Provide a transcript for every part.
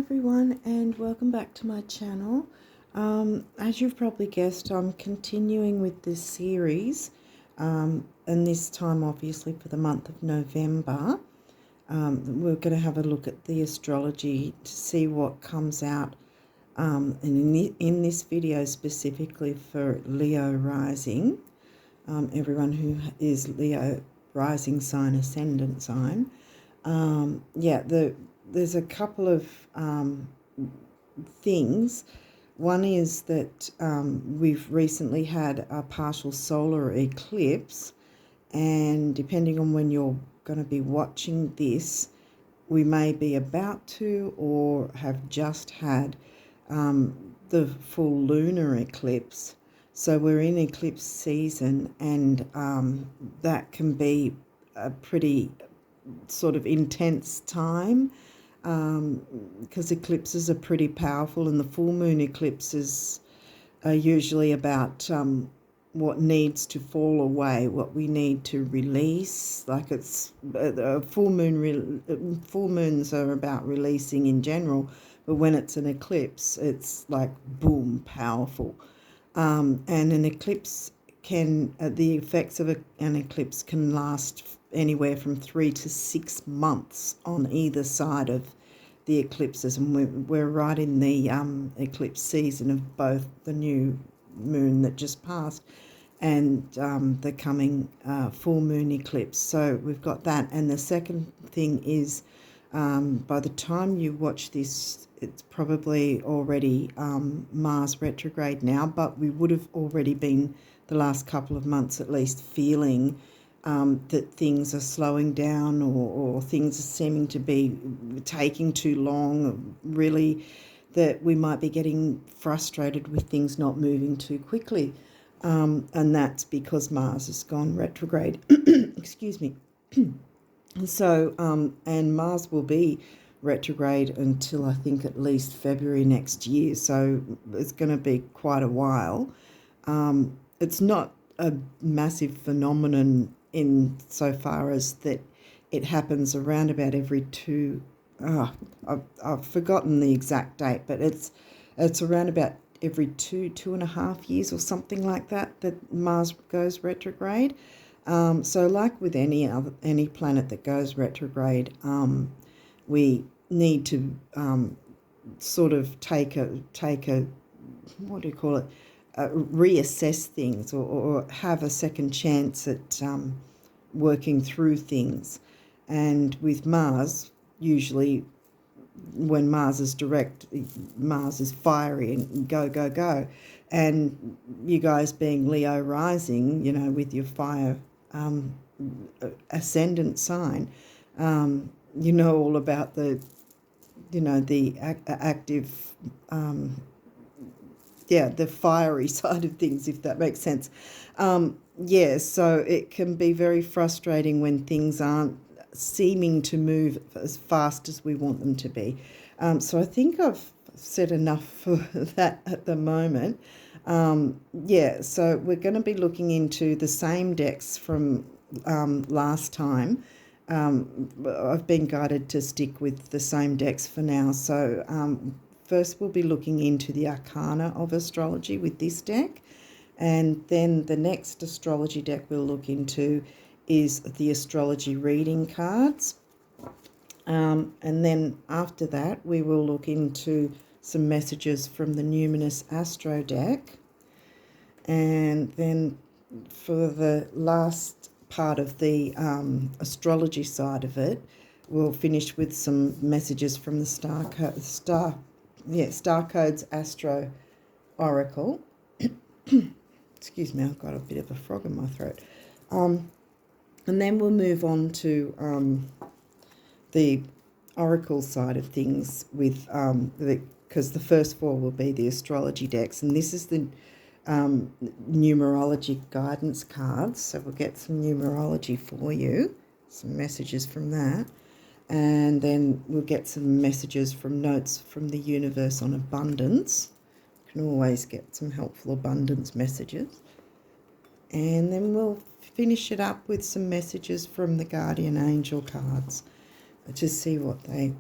everyone, and welcome back to my channel. As you've probably guessed, I'm continuing with this series, and this time obviously for the month of November. We're going to have a look at the astrology to see what comes out, and in this video specifically for Leo rising, everyone who is Leo rising sign, ascendant sign. There's a couple of things. One is that we've recently had a partial solar eclipse, and depending on when you're going to be watching this, we may be about to or have just had the full lunar eclipse. So we're in eclipse season, and that can be a pretty sort of intense time, because eclipses are pretty powerful, and the full moon eclipses are usually about what needs to fall away, what we need to release. Like it's full moons are about releasing in general, but when it's an eclipse, it's like boom, powerful. And an eclipse can, the effects of an eclipse can last anywhere from 3 to 6 months on either side of the eclipses, and we're right in the eclipse season of both the new moon that just passed and the coming full moon eclipse. So we've got that. And the second thing is, by the time you watch this, it's probably already Mars retrograde now, but we would have already been, the last couple of months at least, feeling that things are slowing down, or things are seeming to be taking too long, really, that we might be getting frustrated with things not moving too quickly. And that's because Mars has gone retrograde. Excuse me. So, and Mars will be retrograde until I think at least February next year. So it's going to be quite a while. It's not a massive phenomenon in so far as that it happens around about every I've forgotten the exact date, but it's around about every 2.5 years or something like that Mars goes retrograde. So like with any planet that goes retrograde, we need to sort of take a what do you call it? Reassess things, or have a second chance at working through things. And with Mars, usually when Mars is direct, Mars is fiery and go, go, go. And you guys being Leo rising, with your fire ascendant sign, all about the active the fiery side of things, if that makes sense. So it can be very frustrating when things aren't seeming to move as fast as we want them to be. So I think I've said enough for that at the moment. So we're going to be looking into the same decks from last time. I've been guided to stick with the same decks for now. So first we'll be looking into the arcana of astrology with this deck, and then the next astrology deck we'll look into is the astrology reading cards, and then after that we will look into some messages from the numinous astro deck, and then for the last part of the astrology side of it, we'll finish with some messages from the Star Codes Astro Oracle. Excuse me, I've got a bit of a frog in my throat. And then we'll move on to the Oracle side of things with because the first four will be the astrology decks, and this is the numerology guidance cards. So we'll get some numerology for you, some messages from that. And then we'll get some messages from notes from the universe on abundance. You can always get some helpful abundance messages. And then we'll finish it up with some messages from the guardian angel cards to see what they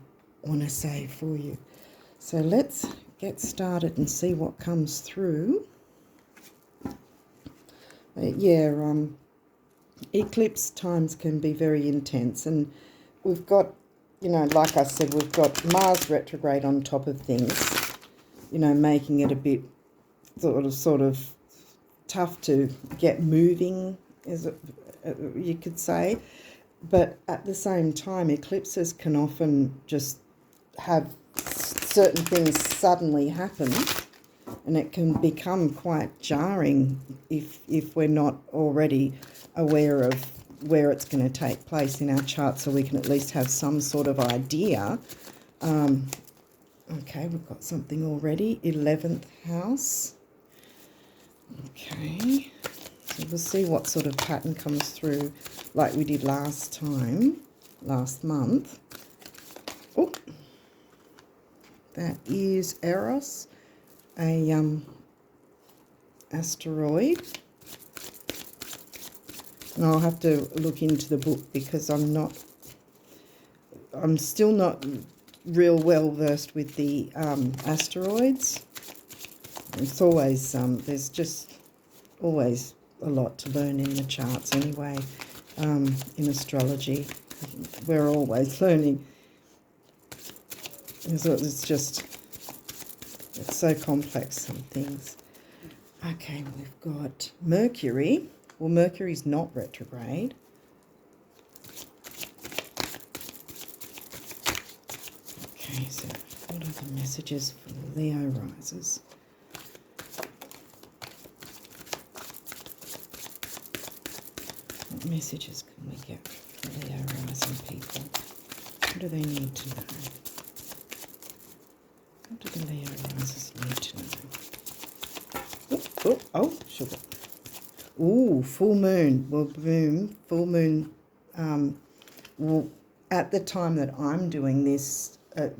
want to say for you. So let's get started and see what comes through. Eclipse times can be very intense, and we've got, like I said, we've got Mars retrograde on top of things, making it a bit sort of tough to get moving, you could say. But at the same time, eclipses can often just have certain things suddenly happen, and it can become quite jarring if we're not already aware of where it's going to take place in our chart, so we can at least have some sort of idea. Okay, we've got something already. 11th house. Okay, so we'll see what sort of pattern comes through like we did last month. Oh, that is Eros, a asteroid. And I'll have to look into the book because I'm still not real well versed with the asteroids. It's always there's just always a lot to learn in the charts anyway. In astrology, we're always learning. It's so complex, some things. Okay, we've got Mercury. Well, Mercury's not retrograde. Okay, so what are the messages for Leo risers? What messages can we get for Leo rising people? What do they need to know? What do the Leo risers need to know? Oh, sugar. Ooh, full moon. Well, boom, full moon. Well, at the time that I'm doing this,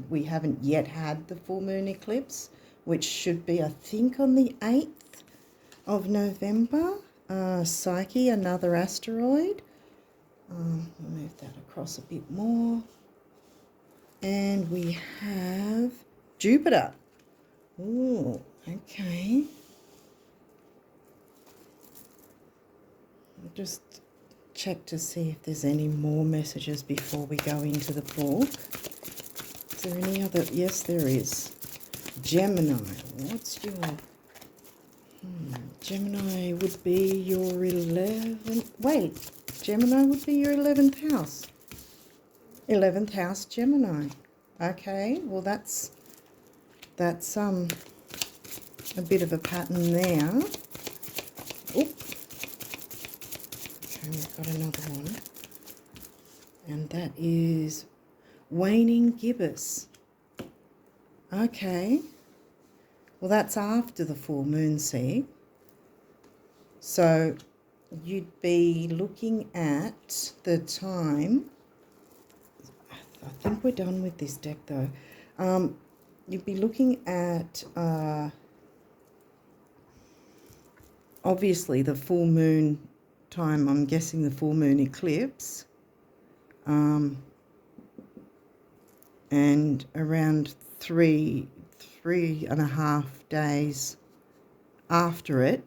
we haven't yet had the full moon eclipse, which should be, I think, on the 8th of November. Psyche, another asteroid. We'll move that across a bit more. And we have Jupiter. Ooh, okay. Just check to see if there's any more messages before we go into the book. Is there any other? Yes, there is. Gemini. What's your... Gemini would be your 11th... Wait, Gemini would be your 11th house. 11th house Gemini. Okay, well that's a bit of a pattern there. Oop. Okay, we've got another one. And that is waning gibbous. Okay. Well, that's after the full moon, see? So you'd be looking at the time... I think we're done with this deck, though. You'd be looking at, obviously, the full moon time. I'm guessing the full moon eclipse. And around three and a half days after it,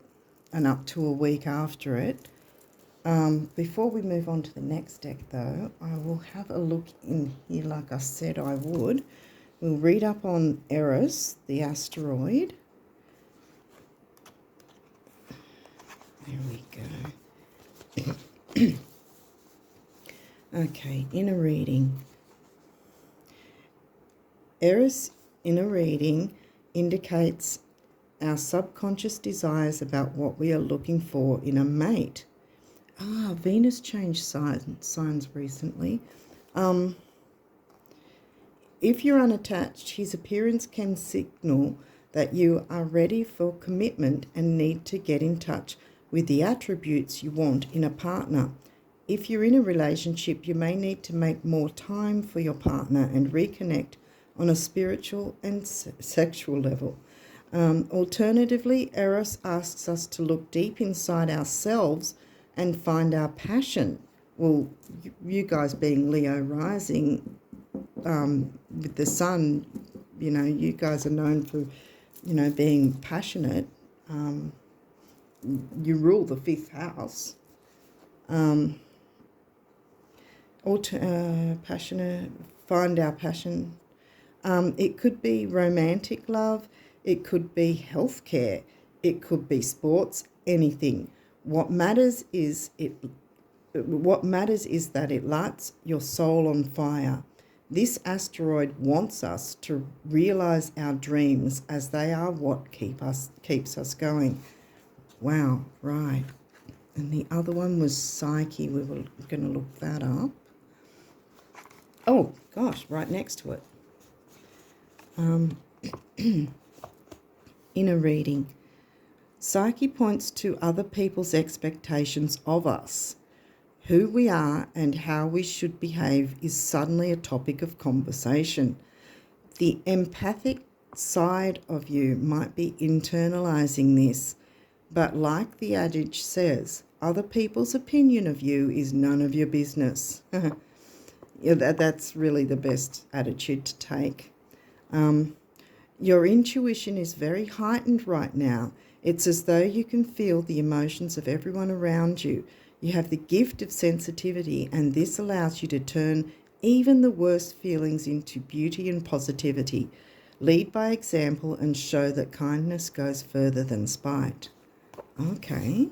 and up to a week after it. Before we move on to the next deck, though, I will have a look in here like I said I would. We'll read up on Eros, the asteroid. There we go. Okay, inner reading. Eros inner reading indicates our subconscious desires about what we are looking for in a mate. Venus changed signs recently. If you're unattached, his appearance can signal that you are ready for commitment and need to get in touch with the attributes you want in a partner. If you're in a relationship, you may need to make more time for your partner and reconnect on a spiritual and sexual level. Alternatively, Eros asks us to look deep inside ourselves and find our passion. Well, you guys being Leo rising, with the sun you know, you guys are known for, you know, being passionate. You rule the 5th house. Passionate, find our passion. It could be romantic love. It could be healthcare. It could be sports. Anything. What matters is that it lights your soul on fire. This asteroid wants us to realize our dreams, as they are what keeps us going. Wow, right. And the other one was Psyche. We were going to look that up. Oh, gosh, right next to it. Inner reading. Psyche points to other people's expectations of us. Who we are and how we should behave is suddenly a topic of conversation. The empathic side of you might be internalizing this, but like the adage says, other people's opinion of you is none of your business. Yeah, that's really the best attitude to take. Your intuition is very heightened right now. It's as though you can feel the emotions of everyone around you. You have the gift of sensitivity, and this allows you to turn even the worst feelings into beauty and positivity. Lead by example and show that kindness goes further than spite. Okay.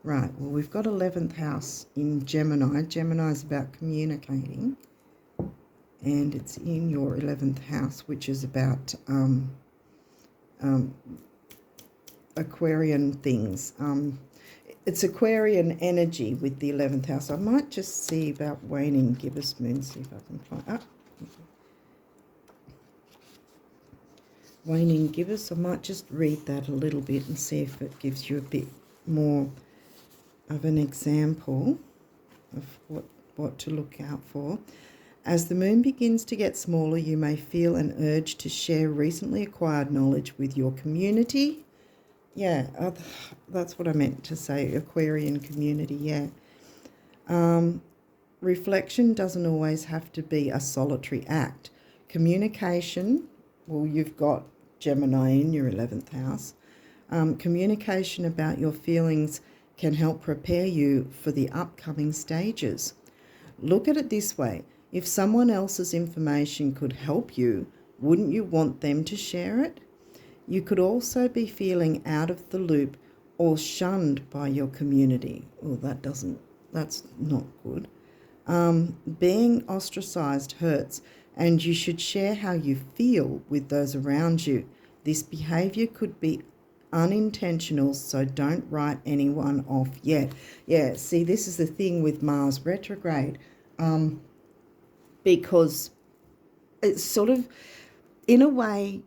Right, well, we've got 11th house in Gemini. Gemini is about communicating. And it's in your 11th house, which is about Aquarian things. It's Aquarian energy with the 11th house. I might just see about waning gibbous moon, see if I can find... Waning gibbous, I might just read that a little bit and see if it gives you a bit more of an example of what to look out for. As the moon begins to get smaller, you may feel an urge to share recently acquired knowledge with your community. Yeah, that's what I meant to say, Aquarian community, yeah. Reflection doesn't always have to be a solitary act. Communication, well, you've got Gemini in your 11th house. Communication about your feelings can help prepare you for the upcoming stages. Look at it this way. If someone else's information could help you, wouldn't you want them to share it? You could also be feeling out of the loop or shunned by your community. Oh, that's not good. Being ostracized hurts, and you should share how you feel with those around you. This behavior could be unintentional, so don't write anyone off yet. Yeah, see, this is the thing with Mars retrograde. Because it's sort of, in a way,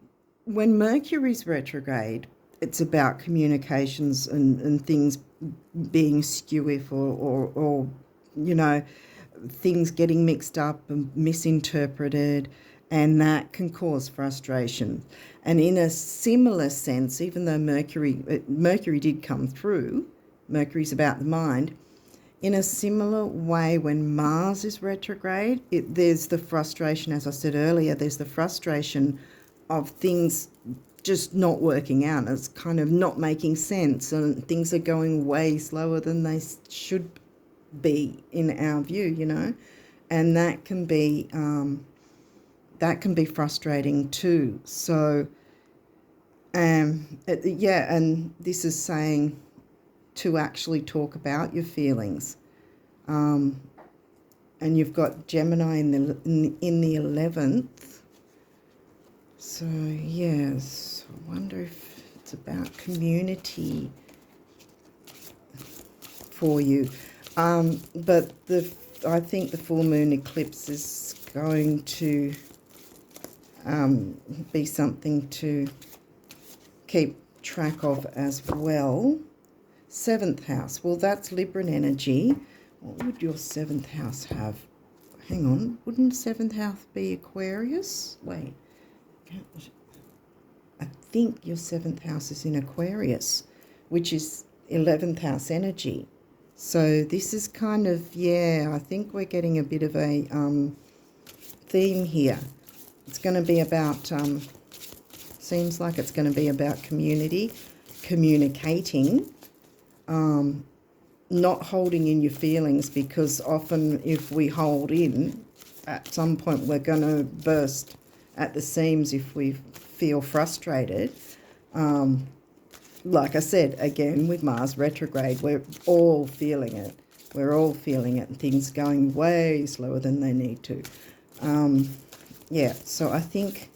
when Mercury's retrograde, it's about communications and things being skewy or you know, things getting mixed up and misinterpreted, and that can cause frustration. And in a similar sense, even though Mercury did come through, Mercury's about the mind, in a similar way, when Mars is retrograde, there's the frustration, as I said earlier, there's the frustration of things just not working out. It's kind of not making sense, and things are going way slower than they should be in our view, you know, and that can be frustrating too. So, and this is saying to actually talk about your feelings. And you've got Gemini in the 11th. So, yes, I wonder if it's about community for you. But I think the full moon eclipse is going to be something to keep track of as well. 7th house, well, that's Libran energy. What would your 7th house have? Hang on, wouldn't 7th house be Aquarius? Wait, I think your 7th house is in Aquarius, which is 11th house energy. So this is kind of, yeah, I think we're getting a bit of a theme here It's going to be about, seems like it's going to be about community, communicating, not holding in your feelings, because often if we hold in, at some point we're going to burst at the seams if we feel frustrated. Like I said, again, with Mars retrograde, we're all feeling it. We're all feeling it, and things going way slower than they need to. Yeah, so I think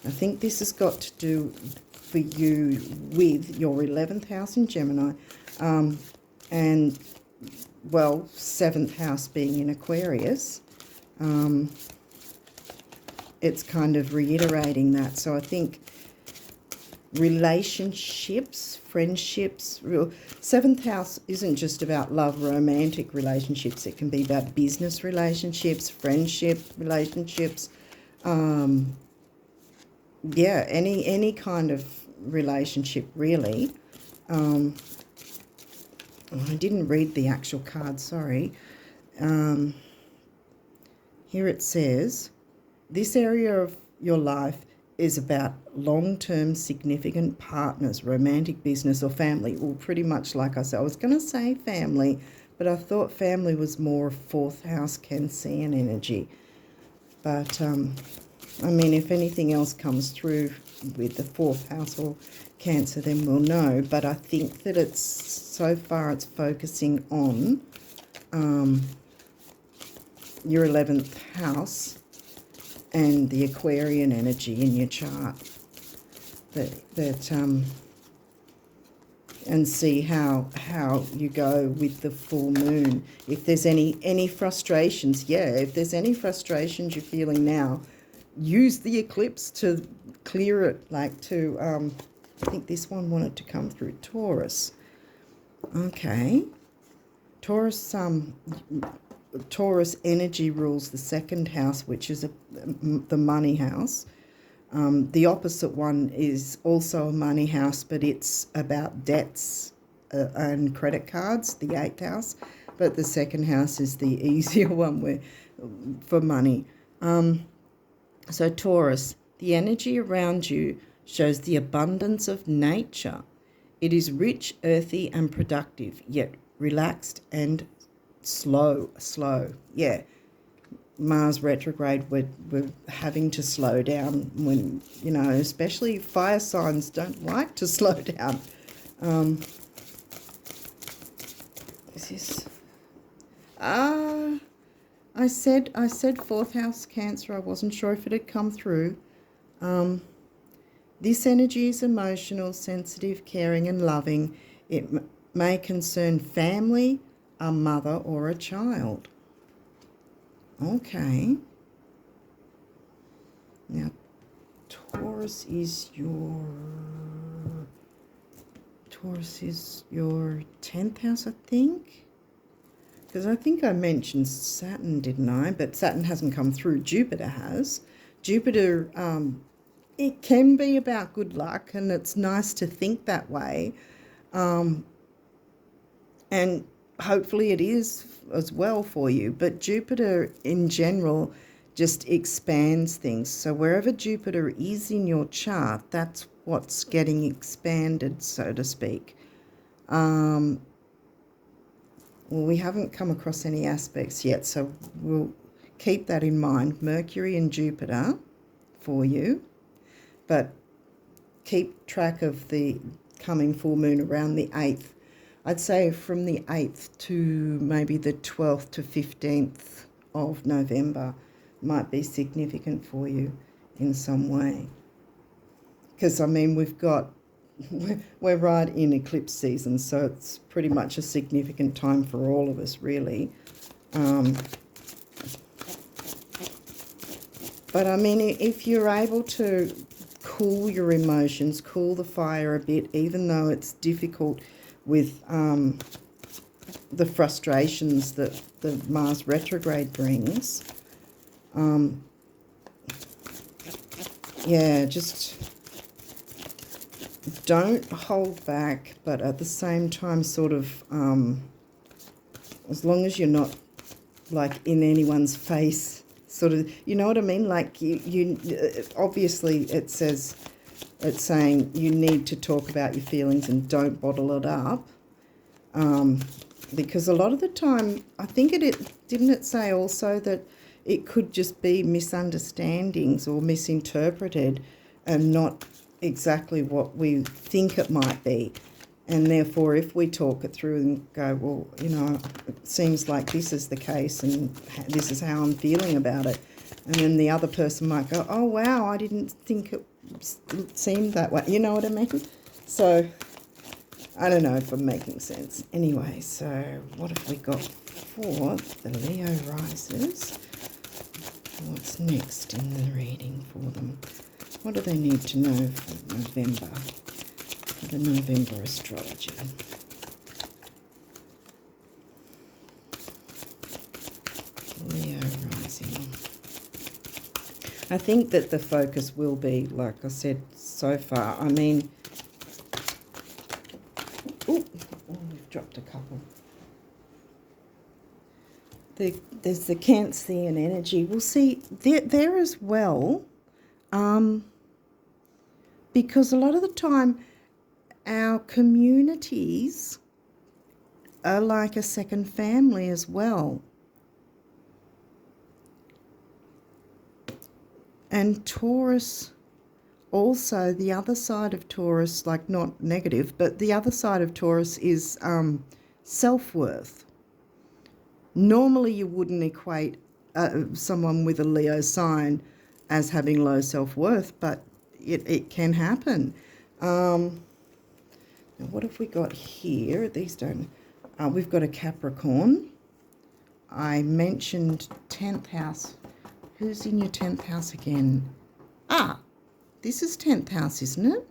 this has got to do for you with your 11th house in Gemini, and, well, 7th house being in Aquarius. It's kind of reiterating that. So I think relationships, friendships, 7th house isn't just about love, romantic relationships. It can be about business relationships, friendship relationships, yeah, any kind of relationship, really. I didn't read the actual card, sorry. Here it says, this area of your life is about long-term significant partners, romantic, business or family. Well, pretty much like I said, I was going to say family, but I thought family was more 4th house Cancerian energy. But, I mean, if anything else comes through with the 4th house or Cancer, then we'll know. But I think that it's, so far it's focusing on your 11th house and the Aquarian energy in your chart. And see how you go with the full moon. If there's any frustrations, yeah, if there's any frustrations you're feeling now, use the eclipse to clear it, like to, I think this one wanted to come through Taurus. Okay. Taurus energy rules the 2nd house, which is the money house. The opposite one is also a money house, but it's about debts and credit cards, the 8th house. But the 2nd house is the easier one for money. So Taurus, the energy around you shows the abundance of nature. It is rich, earthy and productive, yet relaxed and slow. Yeah. Mars retrograde, we're having to slow down when, you know, especially fire signs don't like to slow down. Is this... I said 4th house Cancer. I wasn't sure if it had come through. This energy is emotional, sensitive, caring and loving. It may concern family, a mother or a child. Okay. Now, Taurus is your 10th house, I think. Because I think I mentioned Saturn, didn't I? But Saturn hasn't come through. Jupiter has. Jupiter, it can be about good luck, and it's nice to think that way. And hopefully it is as well for you. But Jupiter in general just expands things. So wherever Jupiter is in your chart, that's what's getting expanded, so to speak. Well, we haven't come across any aspects yet, so we'll keep that in mind. Mercury and Jupiter for you. But keep track of the coming full moon around the 8th. I'd say from the 8th to maybe the 12th to 15th of November might be significant for you in some way. Because, I mean, we're right in eclipse season, so it's pretty much a significant time for all of us, really. But, I mean, if you're able to cool your emotions, cool the fire a bit, even though it's difficult with the frustrations that the Mars retrograde brings. Yeah, just don't hold back, but at the same time sort of, as long as you're not like in anyone's face sort of, you know what I mean? Like you obviously it's saying you need to talk about your feelings and don't bottle it up. Because a lot of the time, I think didn't it say also that it could just be misunderstandings or misinterpreted and not exactly what we think it might be. And therefore, if we talk it through and go, well, you know, it seems like this is the case and this is how I'm feeling about it. And then the other person might go, oh, wow, I didn't think it seemed that way. You know what I mean? So I don't know if I'm making sense. Anyway, so what have we got for the Leo risers? What's next in the reading for them? What do they need to know for November? For the November astrology. Leo rising. I think that the focus will be, like I said so far, I mean, we've dropped a couple. There's the Cancerian energy. We'll see there as well, because a lot of the time our communities are like a second family as well. And Taurus, also the other side of Taurus, like not negative, but the other side of Taurus is self-worth. Normally you wouldn't equate someone with a Leo sign as having low self-worth, but it can happen. Now what have we got here? These don't... we've got a Capricorn. I mentioned 10th house. Who's in your 10th house again? This is 10th house, isn't it?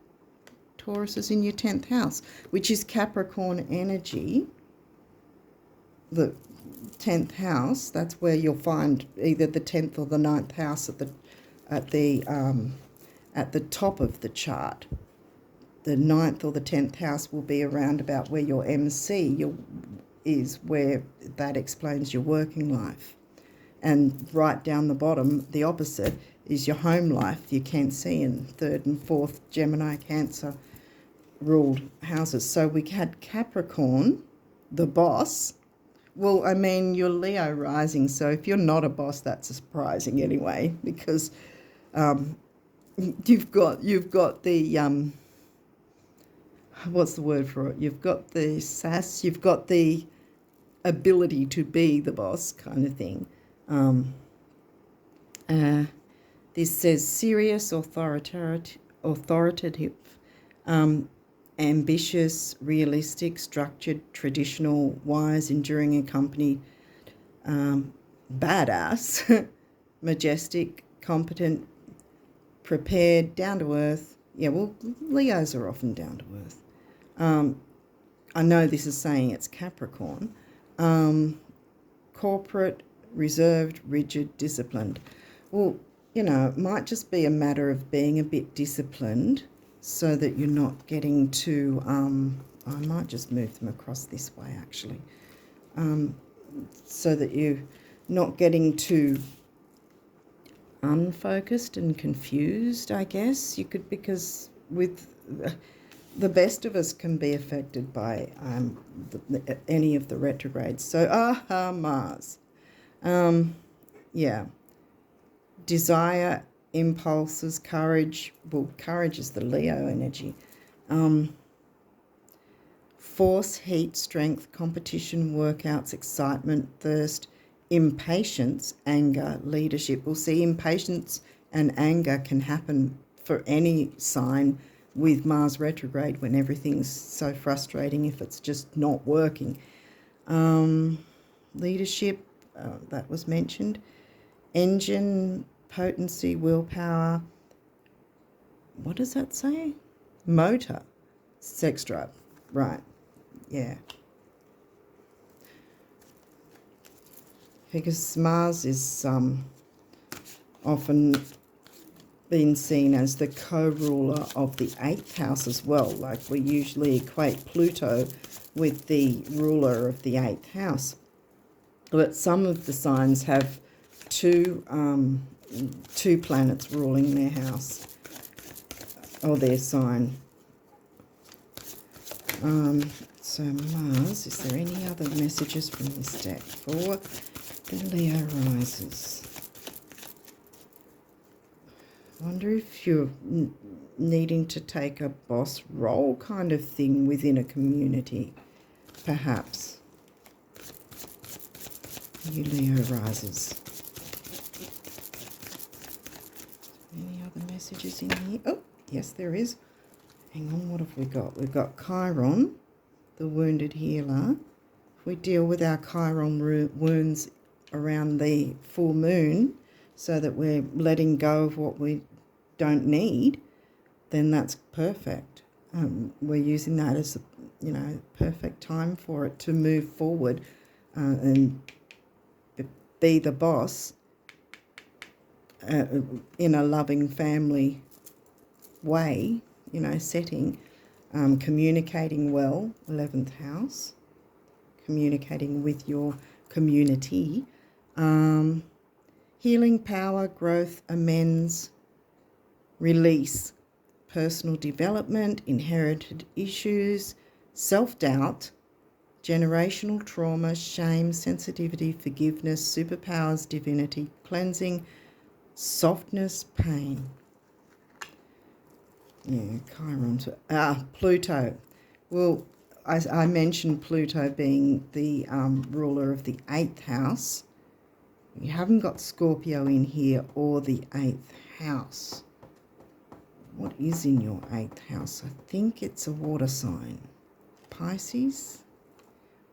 Taurus is in your 10th house, which is Capricorn energy. The 10th house, that's where you'll find either the 10th or the 9th house at the top of the chart. The 9th or the 10th house will be around about where your MC is, where that explains your working life. And right down the bottom, the opposite, is your home life, your Cancerian, 3rd and 4th Gemini Cancer ruled houses. So we had Capricorn, the boss. Well, I mean, you're Leo rising, so if you're not a boss, that's surprising anyway, because you've got the what's the word for it? You've got the sass, you've got the ability to be the boss kind of thing. This says serious, authoritative, ambitious, realistic, structured, traditional, wise, enduring, accompanied, badass, majestic, competent, prepared, down to earth. Yeah, well, Leos are often down to earth. I know this is saying it's Capricorn. Corporate, reserved, rigid, disciplined. Well, you know, it might just be a matter of being a bit disciplined so that you're not getting too, I might just move them across this way actually, so that you're not getting too unfocused and confused, I guess. You could, because with the best of us can be affected by any of the retrogrades. So, Mars. Yeah. Desire, impulses, courage. Well, courage is the Leo energy. Force, heat, strength, competition, workouts, excitement, thirst, impatience, anger, leadership. We'll see impatience and anger can happen for any sign with Mars retrograde when everything's so frustrating if it's just not working. Leadership, that was mentioned. Engine, potency, willpower. What does that say? Motor, sex drive. Right, yeah. Because Mars is often been seen as the co-ruler of the 8th house as well. Like we usually equate Pluto with the ruler of the 8th house. But some of the signs have 2 two planets ruling their house or their sign. So Mars, is there any other messages from this deck for the Leo risers? I wonder if you're needing to take a boss role kind of thing within a community, perhaps. You Leo risers. Any other messages in here? Oh, yes, there is. Hang on, what have we got? We've got Chiron, the wounded healer. If we deal with our Chiron wounds around the full moon so that we're letting go of what we don't need, then that's perfect. We're using that as, perfect time for it to move forward and be the boss in a loving family way, setting, communicating well, 11th house, communicating with your community, healing power, growth, amends, release, personal development, inherited issues, self-doubt, generational trauma, shame, sensitivity, forgiveness, superpowers, divinity, cleansing, softness, pain. Yeah, Chiron. Pluto. Well, I mentioned Pluto being the ruler of the 8th house. You haven't got Scorpio in here or the 8th house. What is in your 8th house? I think it's a water sign. Pisces,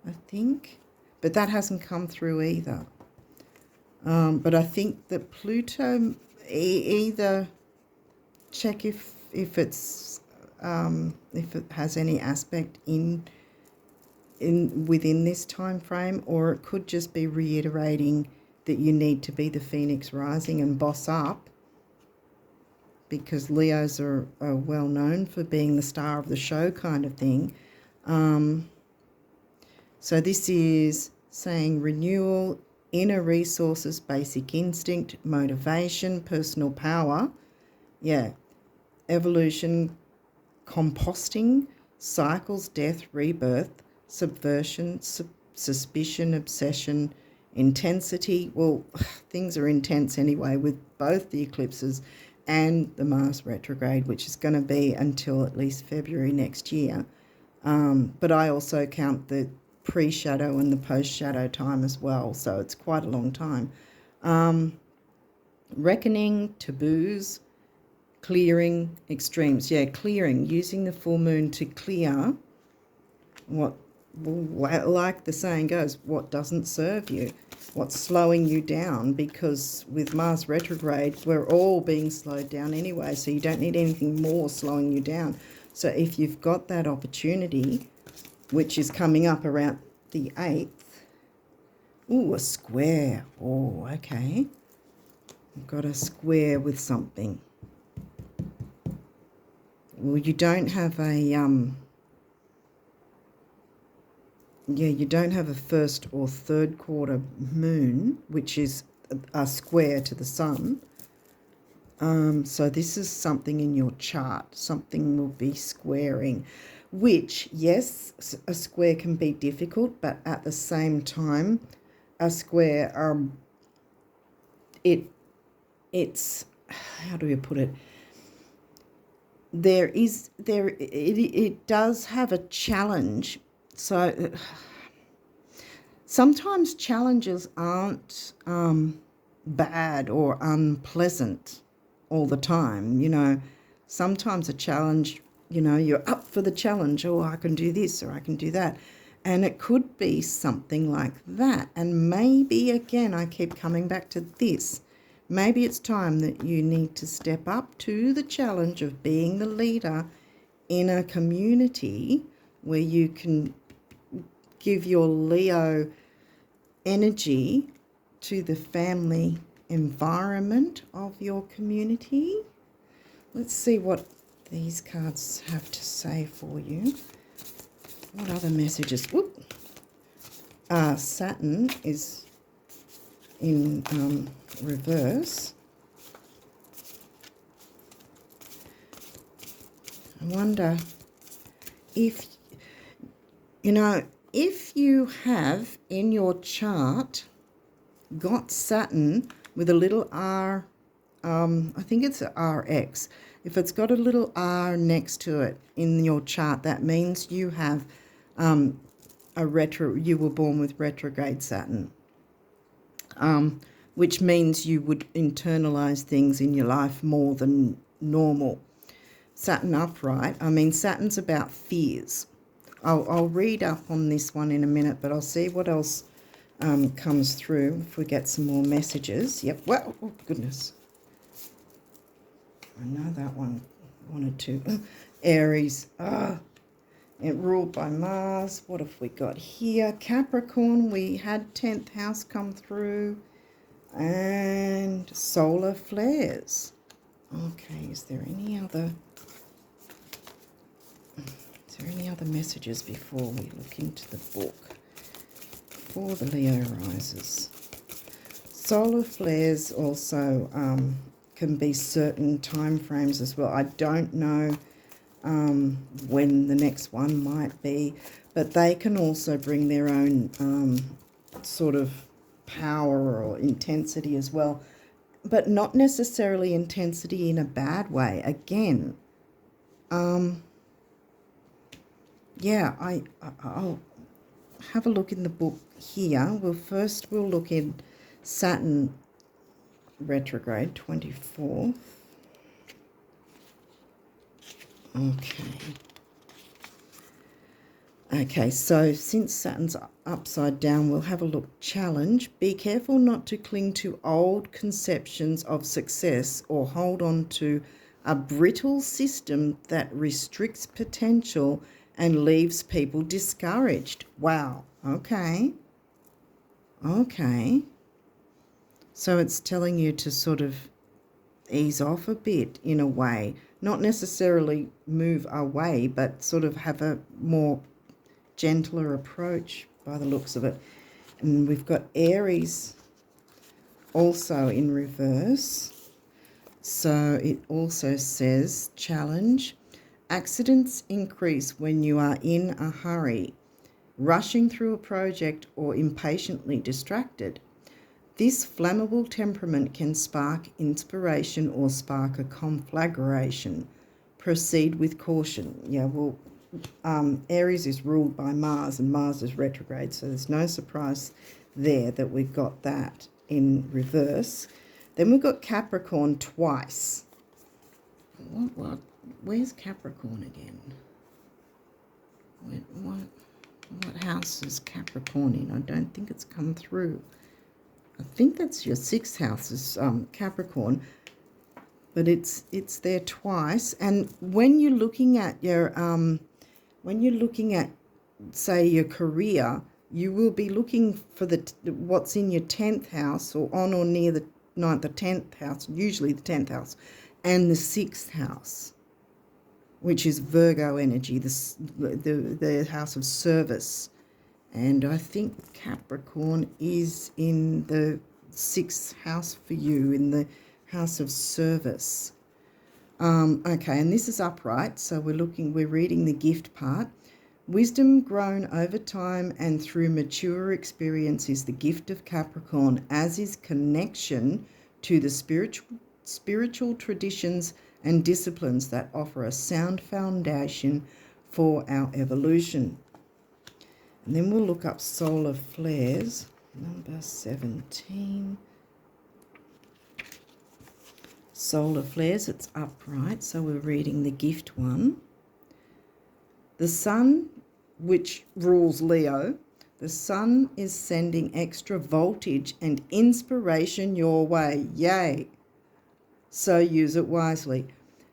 I think. But that hasn't come through either. But I think that Pluto, either check if it's if it has any aspect in within this time frame, or it could just be reiterating that you need to be the Phoenix rising and boss up, because Leos are well known for being the star of the show kind of thing. So this is saying renewal, inner resources, basic instinct, motivation, personal power. Yeah. Evolution, composting, cycles, death, rebirth, subversion, suspicion, obsession, intensity. Well, things are intense anyway with both the eclipses and the Mars retrograde, which is going to be until at least February next year. But I also count the pre-shadow and the post-shadow time as well, so it's quite a long time. Reckoning, taboos, clearing, extremes. Yeah, clearing, using the full moon to clear what, like the saying goes, what doesn't serve you, what's slowing you down, because with Mars retrograde, we're all being slowed down anyway, so you don't need anything more slowing you down. So if you've got that opportunity, which is coming up around the 8th, ooh, a square. Oh, okay. I've got a square with something. Well, you don't have a, you don't have a first or third quarter moon, which is a square to the sun. So this is something in your chart. Something will be squaring, which, yes, a square can be difficult, but at the same time, a square, it's, how do you put it? It does have a challenge. So sometimes challenges aren't bad or unpleasant all the time. Sometimes a challenge, you're up for the challenge. Oh, I can do this or I can do that. And it could be something like that. And maybe, again, I keep coming back to this. Maybe it's time that you need to step up to the challenge of being the leader in a community where you can give your Leo energy to the family environment of your community. Let's see what these cards have to say for you. What other messages? Whoop. Saturn is in reverse. I wonder if, if you have in your chart got Saturn with a little R, I think it's a RX. If it's got a little R next to it in your chart, that means you have you were born with retrograde Saturn, which means you would internalize things in your life more than normal. Saturn upright, Saturn's about fears. I'll read up on this one in a minute, but I'll see what else comes through if we get some more messages. Yep, well, oh goodness. I know that one wanted to. Aries, it ruled by Mars. What have we got here? Capricorn, we had 10th house come through. And solar flares. Okay, is there any other messages before we look into the book for the Leo risers? Solar flares also can be certain time frames as well. I don't know when the next one might be, but they can also bring their own sort of power or intensity as well, but not necessarily intensity in a bad way. Again, yeah, I'll have a look in the book here. We'll look in Saturn retrograde 24th. Okay, so since Saturn's upside down, we'll have a look. Challenge. Be careful not to cling to old conceptions of success or hold on to a brittle system that restricts potential and leaves people discouraged. Wow, okay. So it's telling you to sort of ease off a bit in a way. Not necessarily move away, but sort of have a more gentler approach by the looks of it. And we've got Aries also in reverse. So it also says challenge. Accidents increase when you are in a hurry, rushing through a project or impatiently distracted. This flammable temperament can spark inspiration or spark a conflagration. Proceed with caution. Yeah, well, Aries is ruled by Mars and Mars is retrograde, so there's no surprise there that we've got that in reverse. Then we've got Capricorn twice. What? Where's Capricorn again? What house is Capricorn in? I don't think it's come through. I think that's your 6th house is Capricorn, but it's there twice. And when you're looking at your say your career, you will be looking for what's in your 10th house or on or near the 9th or 10th house, usually the 10th house, and the 6th house, which is Virgo energy, the house of service. And I think Capricorn is in the 6th house for you, in the house of service. Okay, and this is upright, so we're reading the gift part. Wisdom grown over time and through mature experience is the gift of Capricorn, as is connection to the spiritual traditions and disciplines that offer a sound foundation for our evolution. And then we'll look up solar flares, number 17. Solar flares, it's upright, so we're reading the gift one. The sun, which rules Leo, the sun is sending extra voltage and inspiration your way. Yay! So use it wisely.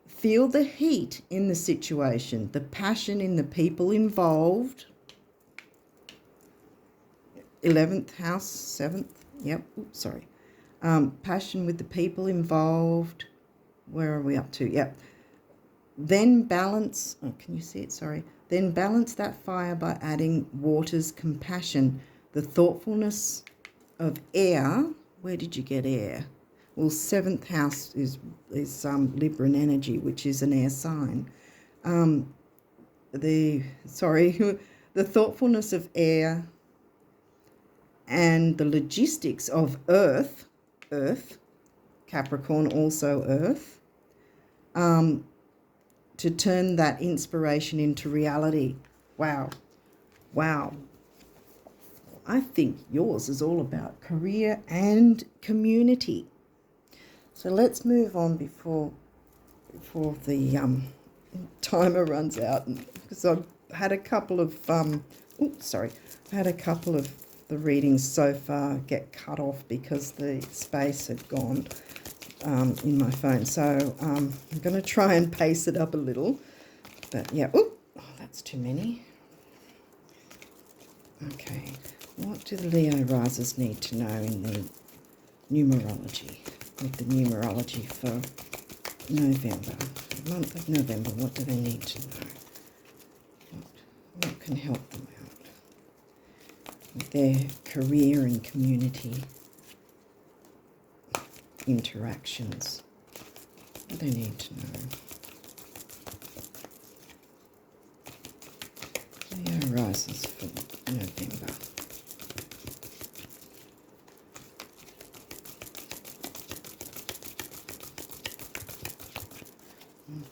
Feel the heat in the situation, the passion in the people involved. 11th house, 7th, yep, oops, sorry. Passion with the people involved. Where are we up to? Yep. Then balance, can you see it? Sorry. Then balance that fire by adding water's compassion, the thoughtfulness of air. Where did you get air? Well, seventh house is Libran energy, which is an air sign. The thoughtfulness of air and the logistics of earth, Capricorn also earth, to turn that inspiration into reality. Wow. I think yours is all about career and community. So let's move on before the timer runs out, because I've had a couple of the readings so far get cut off because the space had gone in my phone. So I'm going to try and pace it up a little. But yeah, that's too many. Okay, what do the Leo risers need to know in the numerology? With the numerology for November, the month of November, what do they need to know? What can help them out with their career and community interactions? What do they need to know? Leo rises for November.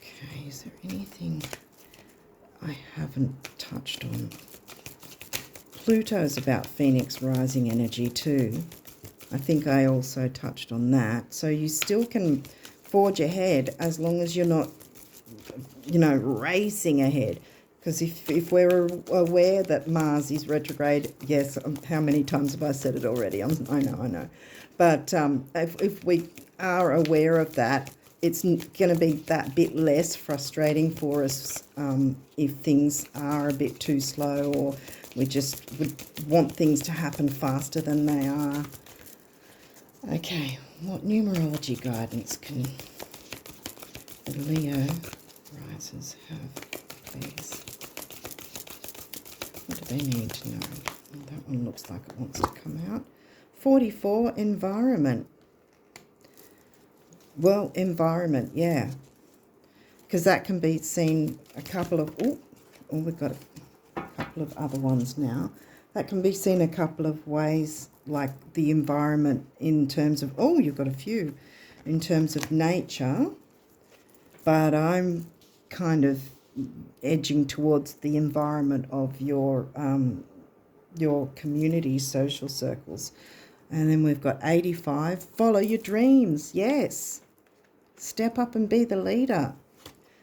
Okay, is there anything I haven't touched on? Pluto's about Phoenix rising energy too. I think I also touched on that. So you still can forge ahead as long as you're not, racing ahead. Because if we're aware that Mars is retrograde, yes, how many times have I said it already? I know. But if we are aware of that, it's going to be that bit less frustrating for us if things are a bit too slow, or we just would want things to happen faster than they are. Okay, what numerology guidance can the Leo risers have, please? What do they need to know? Oh, that one looks like it wants to come out. 44, environment. Well, environment, yeah. Because that can be seen a couple of... we've got a couple of other ones now. That can be seen a couple of ways, like the environment in terms of... you've got a few. In terms of nature. But I'm kind of edging towards the environment of your community, social circles. And then we've got 85, follow your dreams, yes. Step up and be the leader.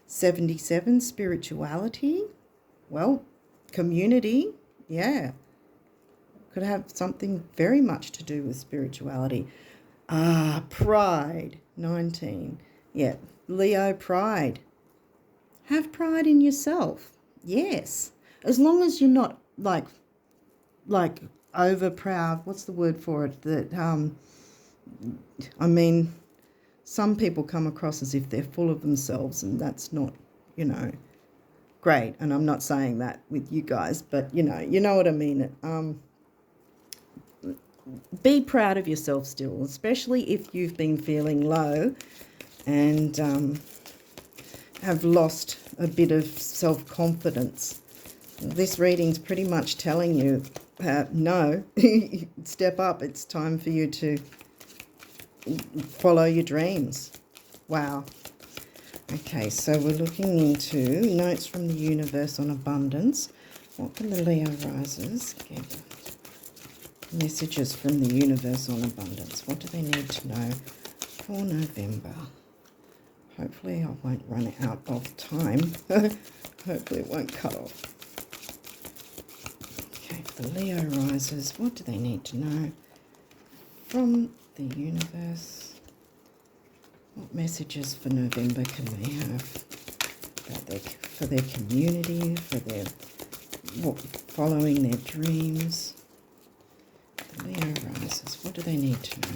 77, spirituality. Well, community, yeah. Could have something very much to do with spirituality. Pride, 19. Yeah, Leo, pride. Have pride in yourself, yes. As long as you're not like over proud. What's the word for it? That some people come across as if they're full of themselves, and that's not, great. And I'm not saying that with you guys, but you know what I mean. Be proud of yourself still, especially if you've been feeling low and have lost a bit of self-confidence. This reading's pretty much telling you, no, step up. It's time for you to follow your dreams. Wow. Okay, so we're looking into notes from the universe on abundance. What can the Leo risers get? Messages from the universe on abundance. What do they need to know for November? Hopefully I won't run out of time. Hopefully it won't cut off. Okay, for the Leo risers, what do they need to know from the universe? What messages for November can they have for their community, for their following their dreams? The Leo risers, what do they need to know?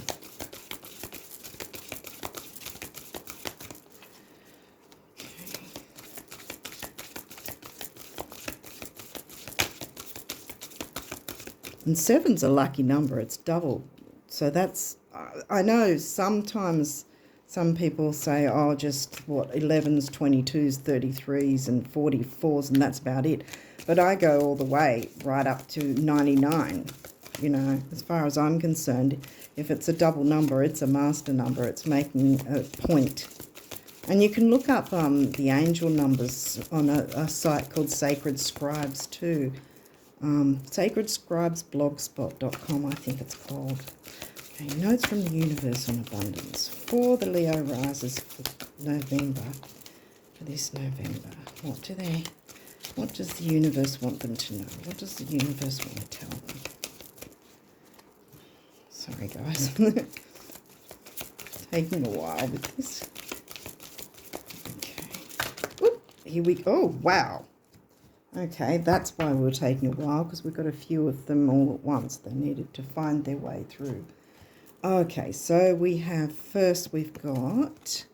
And 7's a lucky number. It's double. So that's, I know sometimes some people say, oh, just what, 11s, 22s, 33s and 44s, and that's about it. But I go all the way right up to 99, you know, as far as I'm concerned. If it's a double number, it's a master number. It's making a point. And you can look up the angel numbers on a site called Sacred Scribes too. SacredScribesBlogspot.com, I think it's called. Okay, notes from the universe on abundance for the Leo risers for November, for this November. What does the universe want them to know? What does the universe want to tell them? Sorry, guys. Taking a while with this. Okay. Oop, here we go. Oh, wow. Okay, that's why we were taking a while, because we've got a few of them all at once. They needed to find their way through. Okay, so we have, first we've got,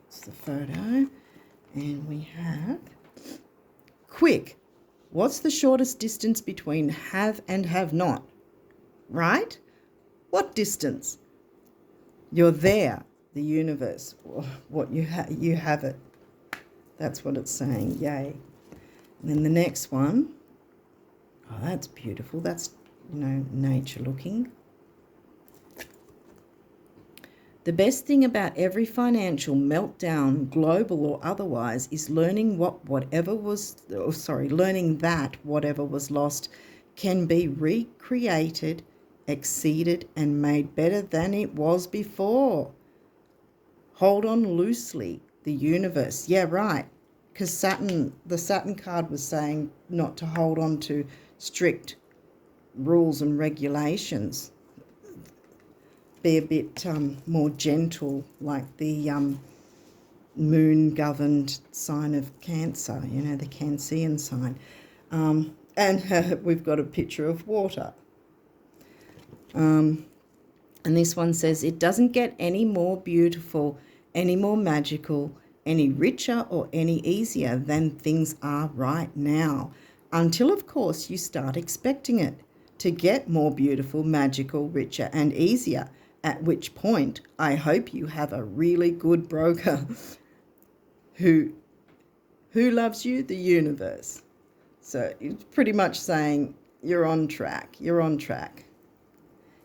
that's the photo, and we have, quick, what's the shortest distance between have and have not? Right? What distance? You're there, the universe. What you have it. That's what it's saying. Yay. And then the next one. Oh, that's beautiful. That's, you know, nature looking. The best thing about every financial meltdown, global or otherwise, is learning that whatever was lost can be recreated, exceeded, and made better than it was before. Hold on loosely. The universe. Yeah, right. Because the Saturn card was saying not to hold on to strict rules and regulations. Be a bit more gentle, like the moon-governed sign of Cancer, you know, the Cancerian sign. And we've got a picture of water. And this one says, it doesn't get any more beautiful, any more magical, any richer or any easier than things are right now, until, of course, you start expecting it to get more beautiful, magical, richer and easier, at which point I hope you have a really good broker who loves you, the universe. So it's pretty much saying you're on track. You're on track.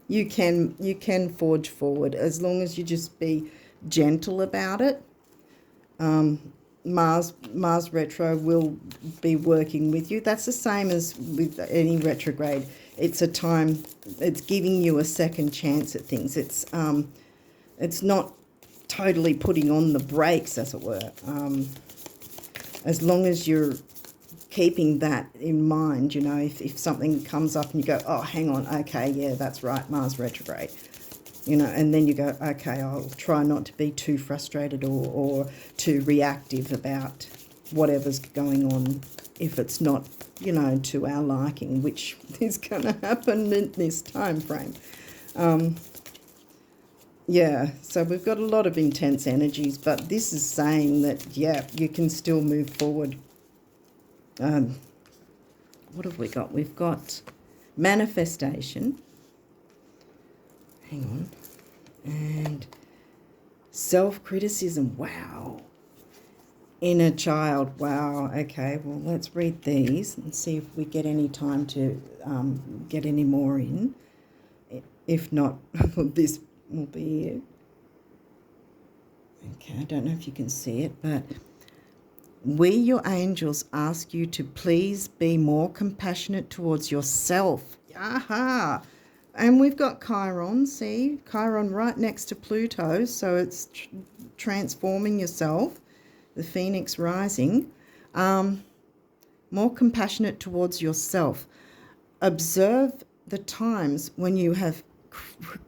You can forge forward as long as you just be gentle about it. Mars retro will be working with you. That's the same as with any retrograde. It's a time, it's giving you a second chance at things. It's not totally putting on the brakes, as it were. As long as you're keeping that in mind, you know, if something comes up and you go, oh, hang on, okay, yeah, that's right, Mars retrograde, you know, and then you go, okay, I'll try not to be too frustrated or too reactive about whatever's going on if it's not, you know, to our liking, which is going to happen in this time frame. Yeah, so we've got a lot of intense energies, but this is saying that, yeah, you can still move forward. What have we got? We've got manifestation. Hang on. And self-criticism. Wow. Inner child. Wow. Okay, well, let's read these and see if we get any time to get any more in. If not, this will be it. Okay, I don't know if you can see it, but we, your angels, ask you to please be more compassionate towards yourself. Aha! And we've got Chiron, see? Chiron right next to Pluto, so it's transforming yourself, the Phoenix rising. More compassionate towards yourself. Observe the times when you have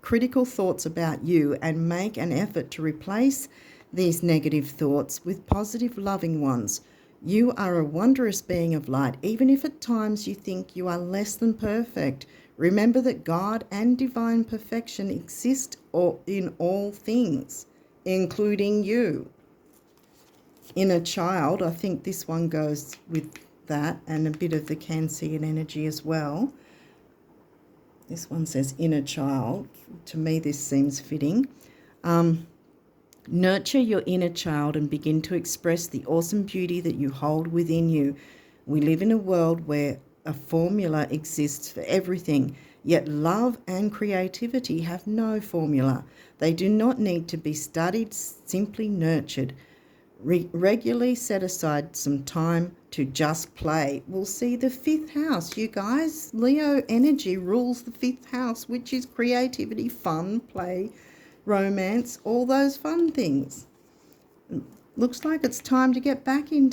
critical thoughts about you and make an effort to replace these negative thoughts with positive, loving ones. You are a wondrous being of light, even if at times you think you are less than perfect. Remember that God and divine perfection exist in all things, including you. Inner child, I think this one goes with that and a bit of the Cancerian energy as well. This one says inner child. To me, this seems fitting. Nurture your inner child and begin to express the awesome beauty that you hold within you. We live in a world where a formula exists for everything, yet love and creativity have no formula. They do not need to be studied, simply nurtured. Regularly set aside some time to just play. We'll see the 5th house, you guys. Leo energy rules the 5th house, which is creativity, fun, play, romance, all those fun things. Looks like it's time to get back into